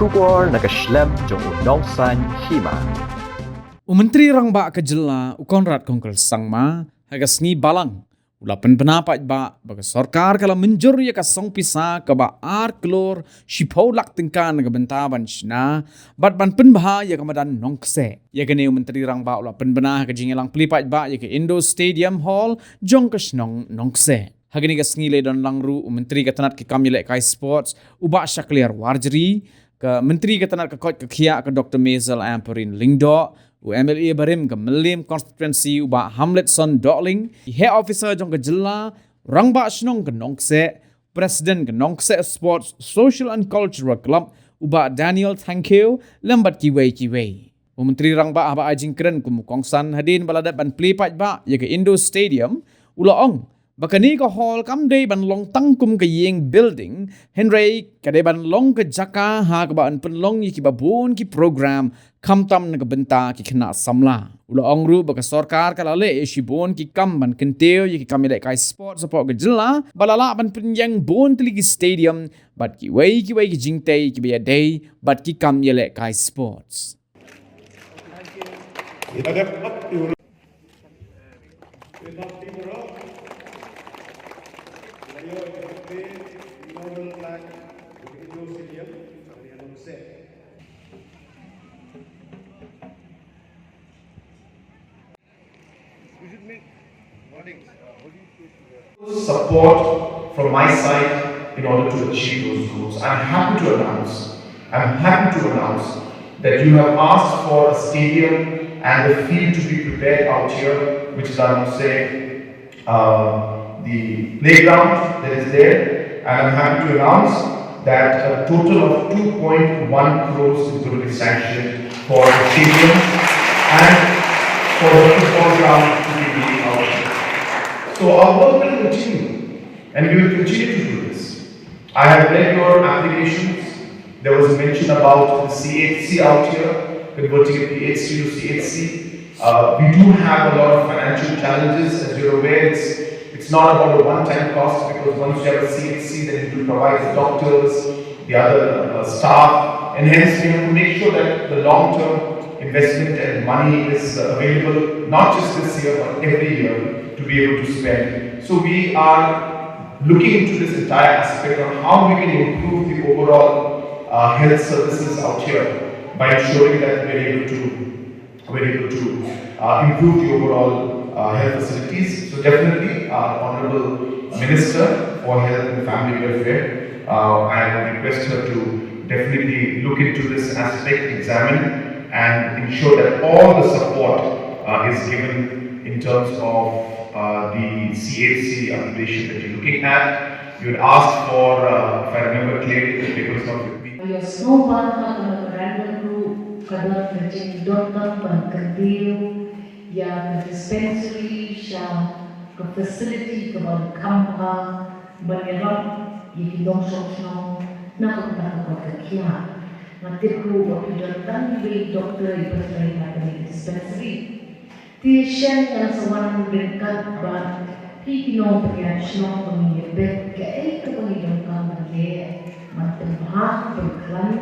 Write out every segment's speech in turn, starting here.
Shubor nakaslem jong Nongkseh Hima. Menteri Rangba kejela Conrad kongkel sangma hagas ni balang ula Pynbna ba baga sarkar kala menjur ya ka song Pisa ka ba Klur shipau lak tingkan ka bentaban shna bat ban Pynbha ya ka Madan Nongkseh ya ka ne Menteri Rangba ula Pynbna ka jingelang pelipat ba ya ka Indo Stadium Hall jong ka snong Nongkseh hagani ka sngi le don langru Menteri ka tanat ki kamile kai sports uba syakliar warjeri ka Menteri ka tanat ka kot ka khia ka Dr. Mazel Amperin Lingdo MLA Barim ke Melim Constituency uba Hamlet Son Dorling, Head Officer jong ke Jela, Rangba Snong ke Nongkseh, Presiden ke Nongkseh Sports Social and Cultural Club uba Daniel Thank you, lembat kiwei. Menteri Rangba aba ajing keren kumukongsan hadin baladat ban pelipat ba ya ke Indo Stadium ula ong bakani ka hall kamdei ban long tangkum ke yeng building Henry kadai ban long ke jaka ha ka ban penlong yi ki babun ki program kamtam na benta ki kena samla ula ong ru baka sarkar kala le shibon ki kam ban kenteo yi ki kamile kai sport support ke jela balala ban penyang bon teligi stadium bat ki wei ki jingtei ki be day bat ki kam yele kai sports Support from my side in order to achieve those goals. I'm happy to announce that you have asked for a stadium and a field to be prepared out here, which is, I must say, the playground that is there. And I'm happy to announce that a total of 2.1 crores is going to be sanctioned for the stadium and for the football ground to be made out here. So our work will continue, and we will continue to do this. I have read your applications. There was a mention about the CHC out here, converting a PhD to CHC. We do have a lot of financial challenges. As you're aware, it's not about a one-time cost, because once you have a CHC, then you do provide the doctors, the other staff, and hence we have to make sure that the long-term investment and money is available, not just this year, but every year, to be able to spend. So we are looking into this entire aspect on how we can improve the overall health services out here by ensuring that we're able to improve the overall health facilities. So definitely our Honorable Minister for Health and Family Welfare, I request her to definitely look into this aspect, examine and ensure that all the support is given in terms of the CHC application that you're looking at. You had asked for, if I remember clearly, the paper is not with me. Your snowball random group, kadang kerja dokter, pengkerdiu, yang dispensary, yang facility, kemudian kampa, banyak yang Nongkseh nak kerja. Nanti group waktu datang beli dokter di dispensary. Tiada yang seorang berdekat bah, Pino penyaksian pemilik ke penghidupan bagi Pynbha berklan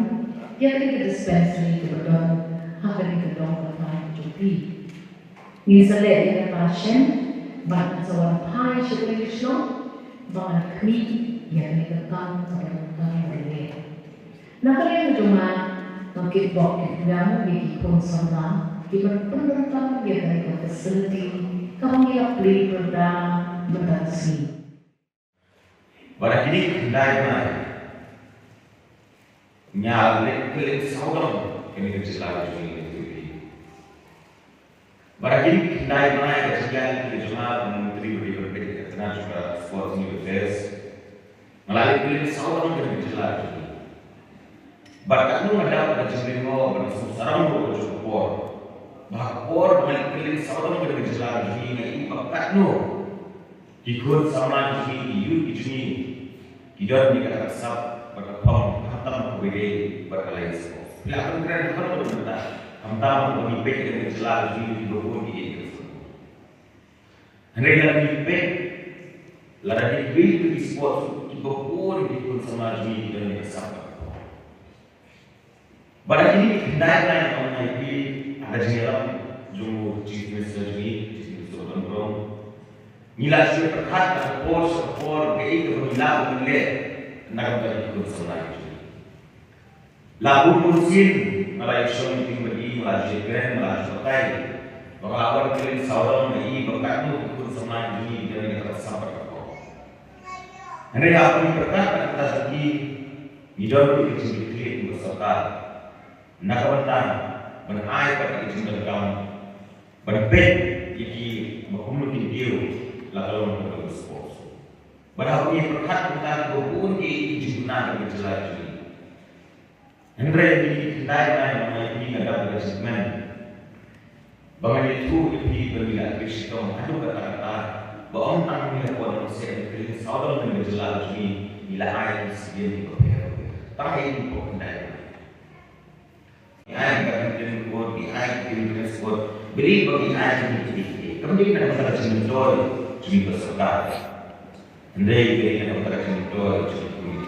yang di dispensary kebetulan akan dikendong kepada cuti. Misalnya yang pasien bah seorang pai sebenarnya bah kami yang dikendong kepada bagi. Nak yang cuma mungkin bok yang bagi konsumen. Kita perlukan dia dari facility, kami yang beli program berhasil. Pada kini Pynbna nyalek keling saudara kini kecelakaan ini. Pada kini Pynbna kecelakaan ini cuma menteri berbeda karena juga sports new affairs melalui keling saudara kini kecelakaan ini. Pada kini ada kecelakaan pada sarang berjumpa. Bahkan balik saudara kita berjalan ini impact no. Ikut sama ini, you ini, kita dikatakan sab berkapam, hantam berbeda berkelain semua. Lakukan keren kalau berbeda, hantam beribet dengan berjalan ini logo ini itu. Hendak beribet, lalu beribet di sport, kita pun ikut sama ini dan kita sab. Pada ini kendala yang mengenai ada jeneram jumlah chief minister ini, chief minister Conrad, nilai sudah terhad atau por gay kemudian menilai nak menjadi kebesaran ini. Lalu musim Malaysia meeting bagi Malaysia grand Malaysia Thai, bakalan kalian saudara ini berkatu kebesaran ini dari negara sampai ke bawah. Hendak apa yang berkata kita segi hidup itu sendiri bersama. Nakawatan menai pada izin berkawan berbed iki mengumumkan dia lalu mengenai sport. Pada hari perkat kita berpun di izin benar dan jelas ini. Hendak ini kendala yang ini ada pada segmen. Bahawa itu ini berbila Kristus adu kata-kata bahawa tang ni kuat Nongkseh Kristus saudara dengan jelas ini bila ayat sekian dipercaya. Tak ini kok kendala. Ayat yang kuat, ayat yang kuat, beri bagi ayat yang sedikit. Kemudian kita masalah cendol, cuma berserta. Andai kita masalah cendol, cuma